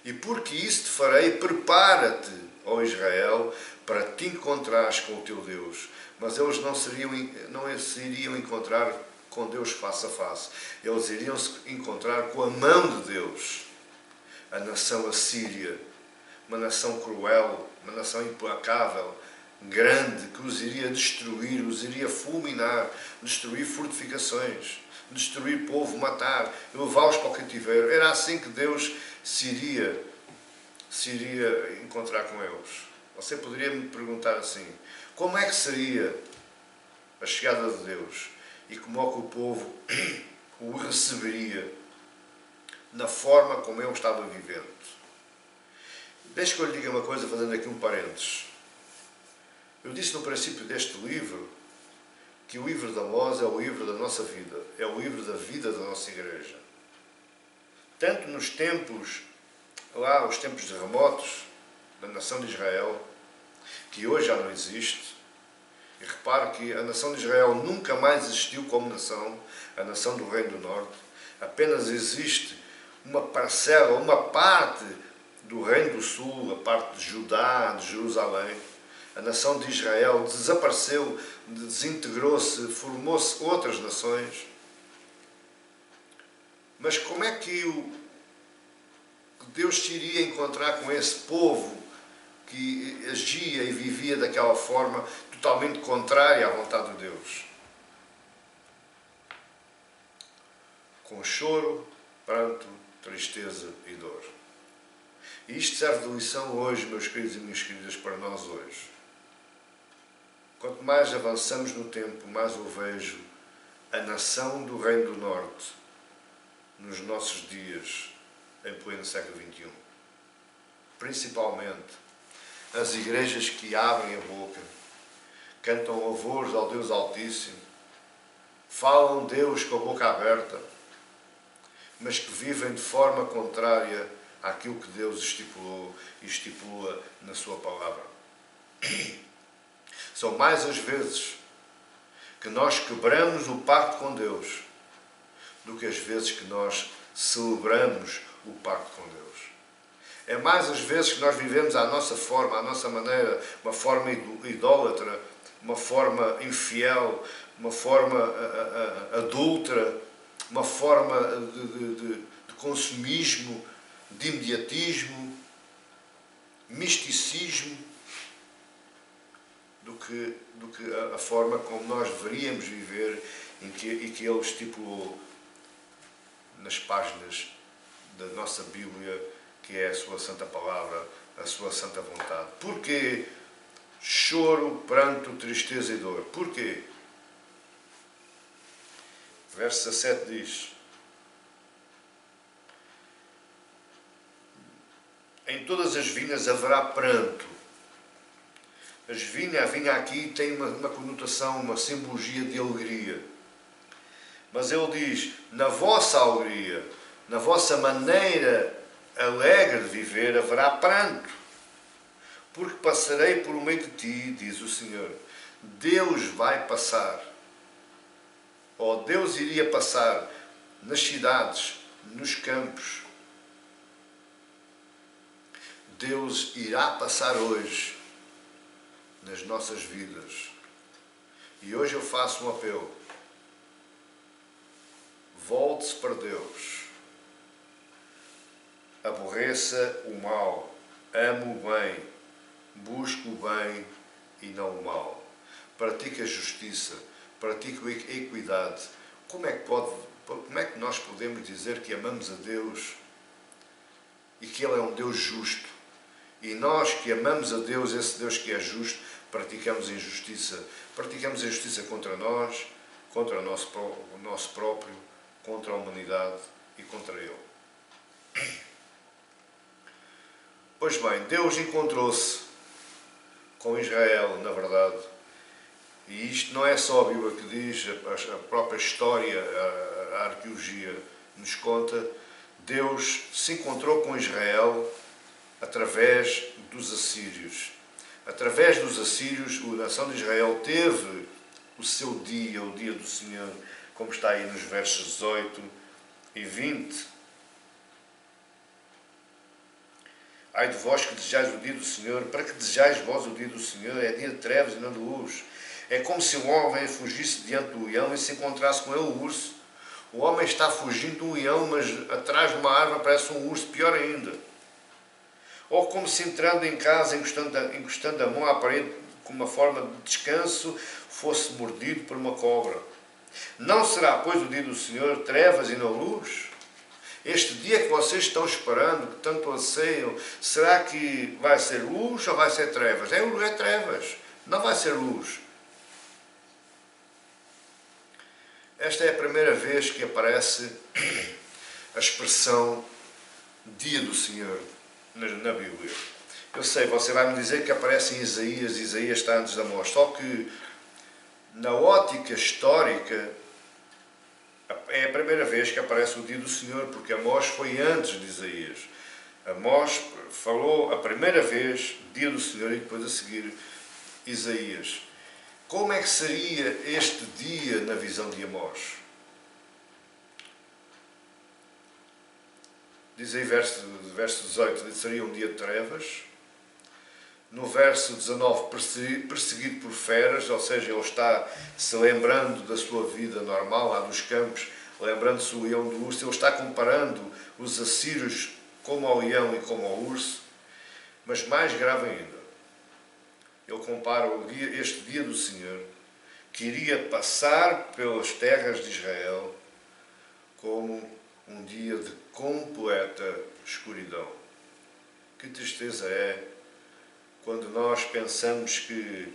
E porque isso te farei, prepara-te, ó Israel, para te encontrares com o teu Deus. Mas eles não se iriam encontrar com Deus face a face. Eles iriam se encontrar com a mão de Deus. A nação assíria, uma nação cruel, uma nação implacável, grande, que os iria destruir, os iria fulminar, destruir fortificações, destruir povo, matar, levá-los para o cativeiro. Era assim que Deus se iria encontrar com eles. Você poderia me perguntar assim, como é que seria a chegada de Deus e como é que o povo o receberia na forma como ele estava vivendo? Deixe que eu lhe diga uma coisa, fazendo aqui um parênteses. Eu disse no princípio deste livro que o livro de Amós é o livro da nossa vida, é o livro da vida da nossa igreja. Tanto nos tempos, lá os tempos de remotos da nação de Israel, que hoje já não existe, e repare que a nação de Israel nunca mais existiu como nação, a nação do Reino do Norte, apenas existe uma parcela, uma parte do Reino do Sul, a parte de Judá, de Jerusalém. A nação de Israel desapareceu, desintegrou-se, formou-se outras nações. Mas como é que Deus se iria encontrar com esse povo que agia e vivia daquela forma totalmente contrária à vontade de Deus? Com choro, pranto, tristeza e dor. E isto serve de lição hoje, meus queridos e minhas queridas, para nós hoje. Quanto mais avançamos no tempo, mais eu vejo a nação do Reino do Norte nos nossos dias, em pleno século XXI. Principalmente as igrejas que abrem a boca, cantam louvores ao Deus Altíssimo, falam Deus com a boca aberta, mas que vivem de forma contrária àquilo que Deus estipulou e estipula na sua palavra. São mais as vezes que nós quebramos o pacto com Deus do que as vezes que nós celebramos o pacto com Deus. É mais as vezes que nós vivemos à nossa forma, à nossa maneira, uma forma idólatra, uma forma infiel, uma forma adúltera, uma forma de consumismo, de imediatismo, misticismo, do que a forma como nós deveríamos viver e que Ele estipulou nas páginas da nossa Bíblia, que é a sua santa palavra, a sua santa vontade. Porquê choro, pranto, tristeza e dor? Porquê? Verso 17 diz: em todas as vinhas haverá pranto. A vinha aqui tem uma conotação, uma simbologia de alegria. Mas ele diz, na vossa alegria, na vossa maneira alegre de viver, haverá pranto. Porque passarei por meio de ti, diz o Senhor. Deus vai passar. Ou Deus iria passar nas cidades, nos campos. Deus irá passar hoje nas nossas vidas. E hoje eu faço um apelo. Volte-se para Deus. Aborreça o mal. Ame o bem. Busque o bem e não o mal. Pratique a justiça. Pratique a equidade. Como é que nós podemos dizer que amamos a Deus e que Ele é um Deus justo? E nós que amamos a Deus, esse Deus que é justo, praticamos injustiça. Praticamos injustiça contra nós, contra o nosso próprio, contra a humanidade e contra Ele. Pois bem, Deus encontrou-se com Israel, na verdade. E isto não é só a Bíblia que diz, a própria história, a arqueologia nos conta. Deus se encontrou com Israel através dos assírios. Através dos assírios, a nação de Israel teve o seu dia, o dia do Senhor, como está aí nos versos 18 e 20. Ai de vós que desejais o dia do Senhor, para que desejais vós o dia do Senhor? É dia de trevas e não de luz. É como se um homem fugisse diante do leão e se encontrasse com ele o urso. O homem está fugindo de um leão, mas atrás de uma árvore aparece um urso, pior ainda. Ou como se entrando em casa, encostando a mão à parede com uma forma de descanso, fosse mordido por uma cobra. Não será, pois, o dia do Senhor trevas e não luz? Este dia que vocês estão esperando, que tanto anseiam, será que vai ser luz ou vai ser trevas? É trevas, não vai ser luz. Esta é a primeira vez que aparece a expressão Dia do Senhor na Bíblia. Eu sei, você vai me dizer que aparece em Isaías, Isaías está antes de Amós, só que na ótica histórica é a primeira vez que aparece o Dia do Senhor, porque Amós foi antes de Isaías. Amós falou a primeira vez Dia do Senhor e depois a seguir Isaías. Como é que seria este dia na visão de Amós? Diz aí verso 18, seria um dia de trevas. No verso 19, perseguido por feras, ou seja, ele está se lembrando da sua vida normal, lá dos campos, lembrando-se do leão do urso, ele está comparando os assírios como ao leão e como ao urso, mas mais grave ainda, ele compara este dia do Senhor, que iria passar pelas terras de Israel, como um dia de completa escuridão. Que tristeza é quando nós pensamos que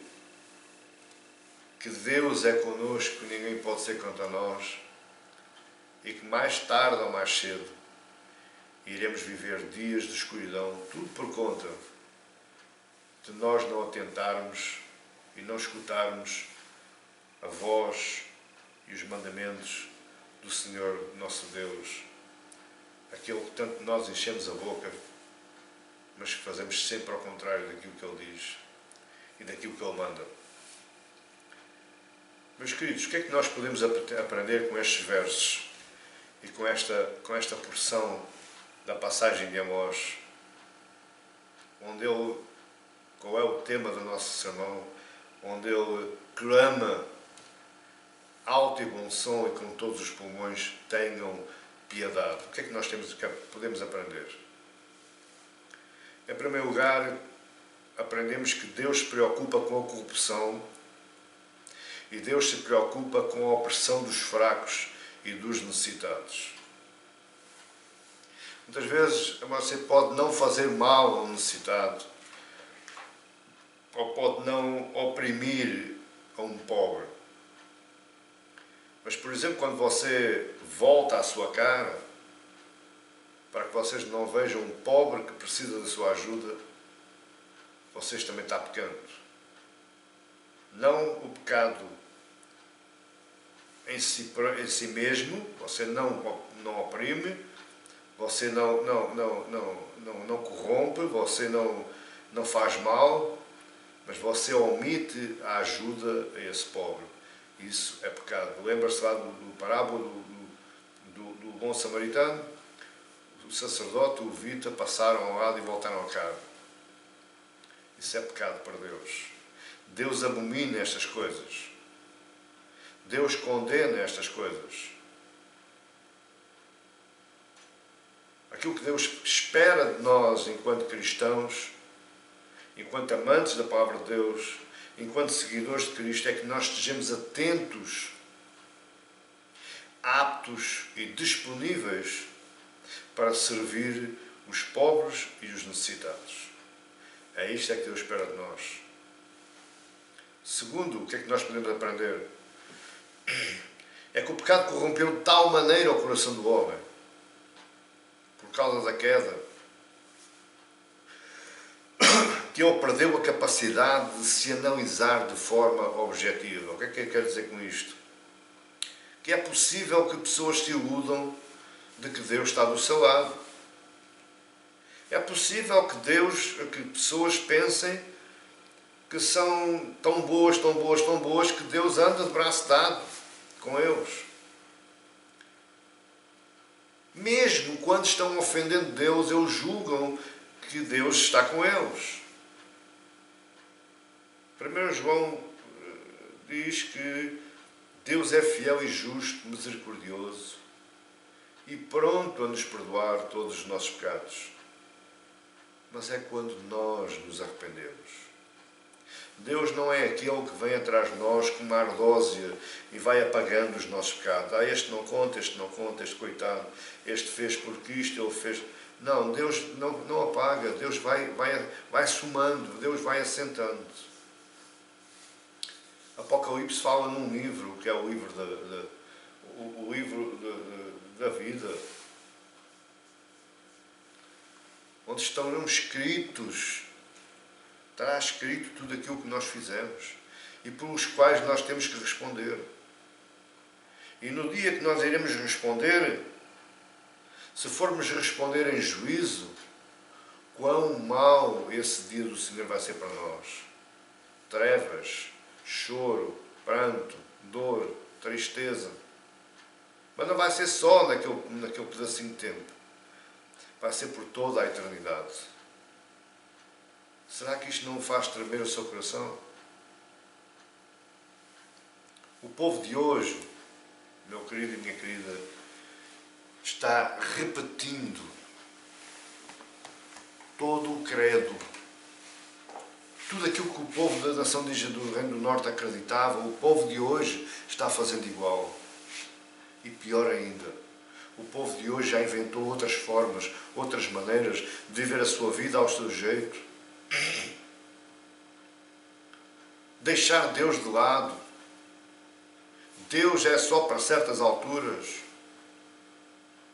Deus é connosco, que ninguém pode ser contra nós, e que mais tarde ou mais cedo iremos viver dias de escuridão, tudo por conta de nós não atentarmos e não escutarmos a voz e os mandamentos do Senhor nosso Deus, aquele que tanto nós enchemos a boca, mas que fazemos sempre ao contrário daquilo que Ele diz e daquilo que Ele manda. Meus queridos, o que é que nós podemos aprender com estes versos e com esta porção da passagem de Amós, onde qual é o tema do nosso sermão, onde ele clama alto e bom som e com todos os pulmões tenham piedade. O que é que nós podemos aprender? Em primeiro lugar, aprendemos que Deus se preocupa com a corrupção e Deus se preocupa com a opressão dos fracos e dos necessitados. Muitas vezes você pode não fazer mal ao necessitado ou pode não oprimir a um pobre. Mas, por exemplo, quando você volta à sua cara, para que vocês não vejam um pobre que precisa da sua ajuda, vocês também estão pecando. Não o pecado em si mesmo, você não oprime, você não corrompe, você não faz mal, mas você omite a ajuda a esse pobre. Isso é pecado. Lembra-se lá do parábola do bom samaritano? O sacerdote e o levita passaram ao lado e voltaram a casa. Isso é pecado para Deus. Deus abomina estas coisas. Deus condena estas coisas. Aquilo que Deus espera de nós enquanto cristãos, enquanto amantes da palavra de Deus, enquanto seguidores de Cristo, é que nós estejamos atentos, aptos e disponíveis para servir os pobres e os necessitados. É isto que Deus espera de nós. Segundo, o que é que nós podemos aprender? É que o pecado corrompeu de tal maneira o coração do homem, por causa da queda, que ele perdeu a capacidade de se analisar de forma objetiva. O que é que eu quero dizer com isto? Que é possível que pessoas se iludam de que Deus está do seu lado. É possível que pessoas pensem que são tão boas, que Deus anda de braço dado com eles. Mesmo quando estão ofendendo Deus, eles julgam que Deus está com eles. 1 João diz que Deus é fiel e justo, misericordioso e pronto a nos perdoar todos os nossos pecados. Mas é quando nós nos arrependemos. Deus não é aquele que vem atrás de nós com uma ardósia e vai apagando os nossos pecados. Ah, este não conta, este coitado, este fez porque isto, ele fez... Não, Deus não apaga, Deus vai somando, Deus vai assentando. Apocalipse fala num livro, que é o livro da vida, onde estão escritos, está escrito tudo aquilo que nós fizemos e pelos quais nós temos que responder. E no dia que nós iremos responder, se formos responder em juízo, quão mau esse dia do Senhor vai ser para nós. Trevas, choro, pranto, dor, tristeza. Mas não vai ser só naquele pedacinho de tempo. Vai ser por toda a eternidade. Será que isto não faz tremer o seu coração? O povo de hoje, meu querido e minha querida, está repetindo todo o credo. Tudo aquilo que o povo da nação do Reino do Norte acreditava, o povo de hoje está fazendo igual. E pior ainda, o povo de hoje já inventou outras formas, outras maneiras de viver a sua vida ao seu jeito. Deixar Deus de lado. Deus é só para certas alturas.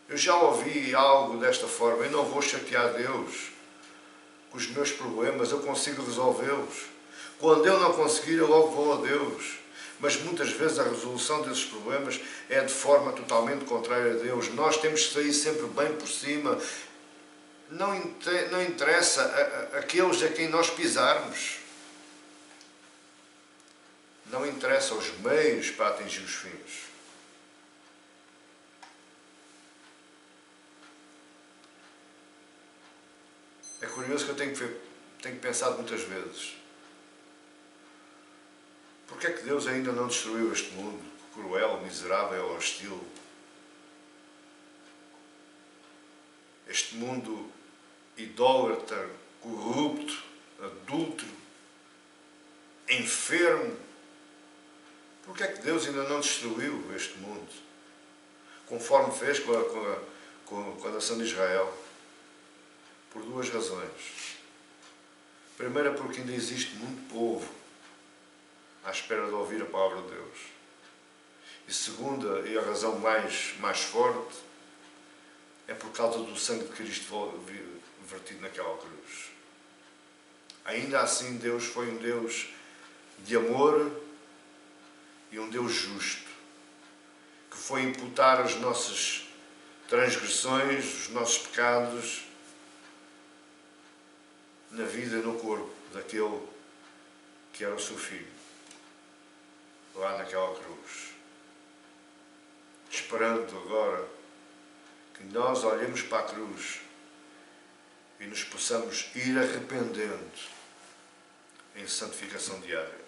Eu já ouvi algo desta forma. Eu não vou chatear Deus com os meus problemas. Eu consigo resolvê-los. Quando eu não conseguir, eu logo vou a Deus. Mas muitas vezes a resolução desses problemas é de forma totalmente contrária a Deus. Nós temos que sair sempre bem por cima. Não interessa aqueles a quem nós pisarmos. Não interessa os meios para atingir os fins. É curioso que eu tenho pensado muitas vezes. Porquê é que Deus ainda não destruiu este mundo cruel, miserável, hostil? Este mundo idólatra, corrupto, adúltero, enfermo. Porquê é que Deus ainda não destruiu este mundo? Conforme fez com a nação de Israel. Por duas razões. Primeira, porque ainda existe muito povo à espera de ouvir a palavra de Deus. E segunda, e a razão mais forte, é por causa do sangue de Cristo vertido naquela cruz. Ainda assim, Deus foi um Deus de amor e um Deus justo, que foi imputar as nossas transgressões, os nossos pecados, na vida e no corpo daquele que era o seu filho, lá naquela cruz. Esperando agora que nós olhemos para a cruz e nos possamos ir arrependendo em santificação diária.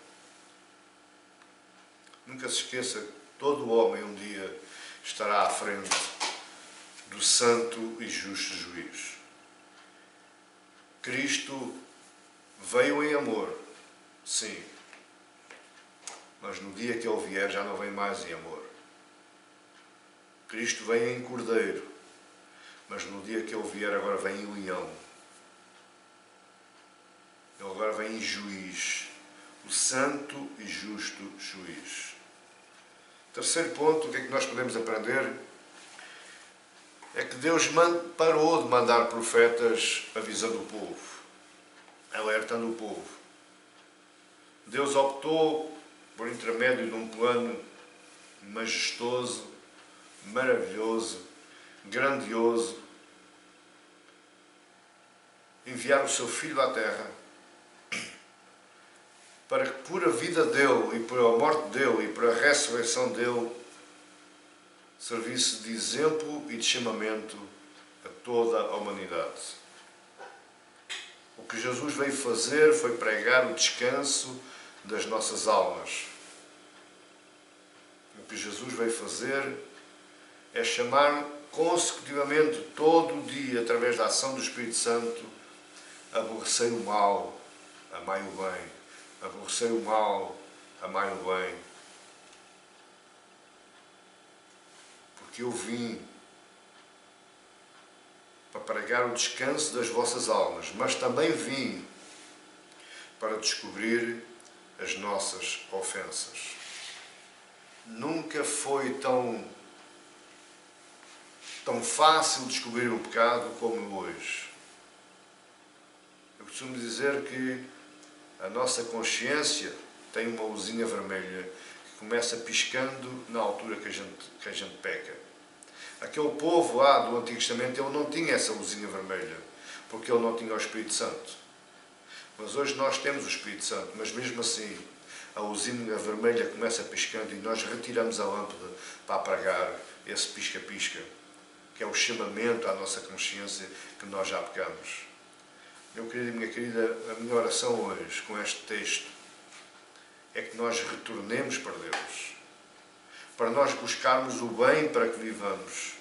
Nunca se esqueça que todo homem um dia estará à frente do santo e justo juiz. Cristo veio em amor, sim, mas no dia que Ele vier já não vem mais em amor. Cristo vem em cordeiro, mas no dia que Ele vier agora vem em leão. Ele agora vem em juiz, o santo e justo juiz. Terceiro ponto, o que é que nós podemos aprender? É que Deus parou de mandar profetas avisando o povo, alertando o povo. Deus optou por intermédio de um plano majestoso, maravilhoso, grandioso, enviar o seu Filho à Terra para que por a vida dele e por a morte dele e por a ressurreição dele servisse de exemplo e de chamamento a toda a humanidade. O que Jesus veio fazer foi pregar o descanso das nossas almas. O que Jesus veio fazer é chamar consecutivamente todo o dia, através da ação do Espírito Santo, a aborrecer o mal, amai o bem, aborrecei o mal, amai o bem. Porque eu vim para pregar o descanso das vossas almas, mas também vim para descobrir as nossas ofensas. Nunca foi tão fácil descobrir o pecado como hoje. Eu costumo dizer que a nossa consciência tem uma luzinha vermelha que começa piscando na altura que a gente peca. Aquele povo lá do Antigo Testamento, ele não tinha essa luzinha vermelha, porque ele não tinha o Espírito Santo. Mas hoje nós temos o Espírito Santo, mas mesmo assim a luzinha vermelha começa piscando e nós retiramos a lâmpada para apagar esse pisca-pisca, que é o chamamento à nossa consciência que nós já pecamos. Meu querido e minha querida, a minha oração hoje com este texto é que nós retornemos para Deus, para nós buscarmos o bem para que vivamos.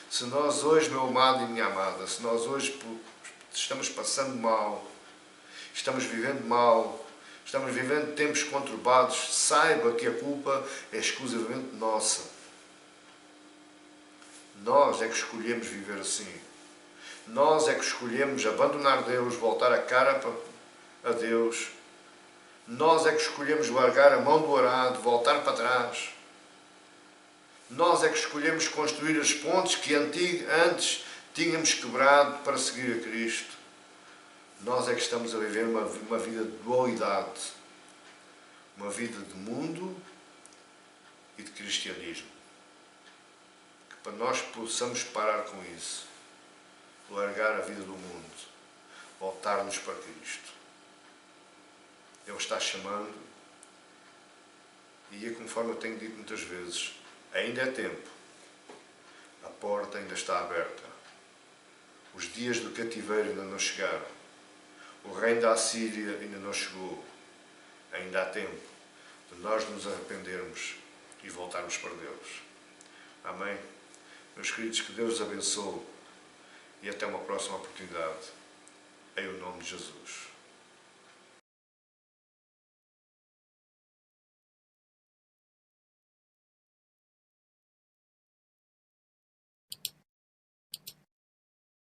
Se nós hoje, meu amado e minha amada, se nós hoje estamos passando mal, estamos vivendo mal, estamos vivendo tempos conturbados, saiba que a culpa é exclusivamente nossa. Nós é que escolhemos viver assim. Nós é que escolhemos abandonar Deus, voltar a cara a Deus. Nós é que escolhemos largar a mão do arado, voltar para trás. Nós é que escolhemos construir as pontes que antes tínhamos quebrado para seguir a Cristo. Nós é que estamos a viver uma vida de dualidade, uma vida de mundo e de cristianismo. Que para nós possamos parar com isso, largar a vida do mundo, voltar-nos para Cristo. Ele está chamando e, conforme eu tenho dito muitas vezes, ainda é tempo. A porta ainda está aberta. Os dias do cativeiro ainda não chegaram. O reino da Assíria ainda não chegou. Ainda há tempo de nós nos arrependermos e voltarmos para Deus. Amém? Meus queridos, que Deus os abençoe e até uma próxima oportunidade. Em o nome de Jesus.